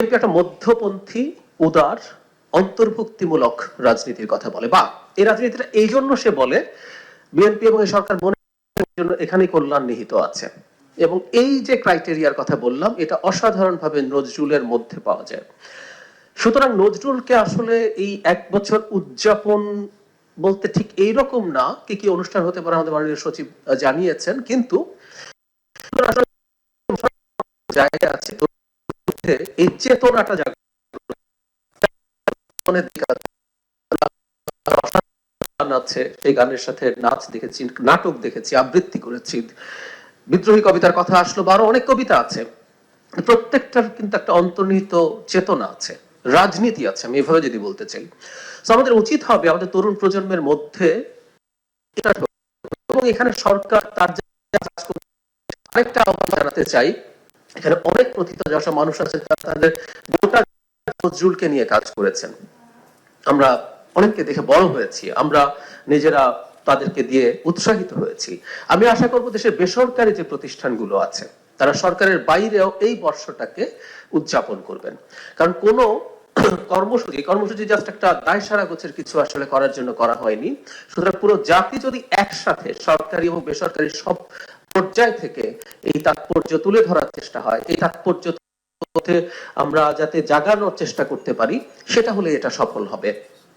BNP একটা মধ্যপন্থী, উদার, অন্তর্ভুক্তিমূলক রাজনীতির কথা বলে, বা এই রাজনীতিটা এই জন্য সে বলে বিএনপি এবং এই সরকার মনে জন্য এখানে কল্যাণ নিহিত আছে। এবং এই যে ক্রাইটেরিয়ার কথা বললাম, এটা অসাধারণভাবে নজরুলের মধ্যে পাওয়া যায়। সুতরাং নজরুলকে আসলে এই 1 বছর উদযাপন বলতে ঠিক এইরকম না, কি কি অনুষ্ঠান হতে পারে আমাদের মাননীয় সচিব জানিয়েছেন, কিন্তু জায়গা আছে এই চেতনাটা জাগরণের দিকে আছে। সেই গানের সাথে নাচ দেখেছি, নাটক দেখেছি, আবৃত্তি করেছি, বিদ্রোহী কবিতার কথা আসলো, আরো অনেক কবিতা আছে। প্রত্যেকটার কিন্তু একটা অন্তর্নিহিত চেতনা আছে, রাজনীতি আছে, আমি এভাবে যদি বলতে চাই। তো আমাদের উচিত হবে আমাদের তরুণ প্রজন্মের মধ্যে এটা, এবং এখানে সরকার তার আরেকটা আহ্বান জানাতে চাই। এখানে অনেক প্রথিতযশা মানুষ আছে যারা তাদের গোটা নজরুলকে নিয়ে কাজ করেছেন। আমরা অনেককে দেখে বড় হয়েছি, আমরা নিজেরা তাদেরকে দিয়ে উৎসাহিত হয়েছি। আমি আশা করব দেশের বেসরকারি যে প্রতিষ্ঠানগুলো আছে তারা সরকারের বাইরেও এই বর্ষটাকে উদযাপন করবেন। কারণ কোন কর্মসূচি জাস্ট একটা দায় সারা গোছের কিছু আসলে করার জন্য করা হয়নি। সুতরাং পুরো জাতি যদি একসাথে সরকারি এবং বেসরকারি সব পর্যায় থেকে এই তাৎপর্য তুলে ধরার চেষ্টা হয়, এই তাৎপর্য আমরা যাতে জাগানোর চেষ্টা করতে পারি, সেটা হলে এটা সফল হবে।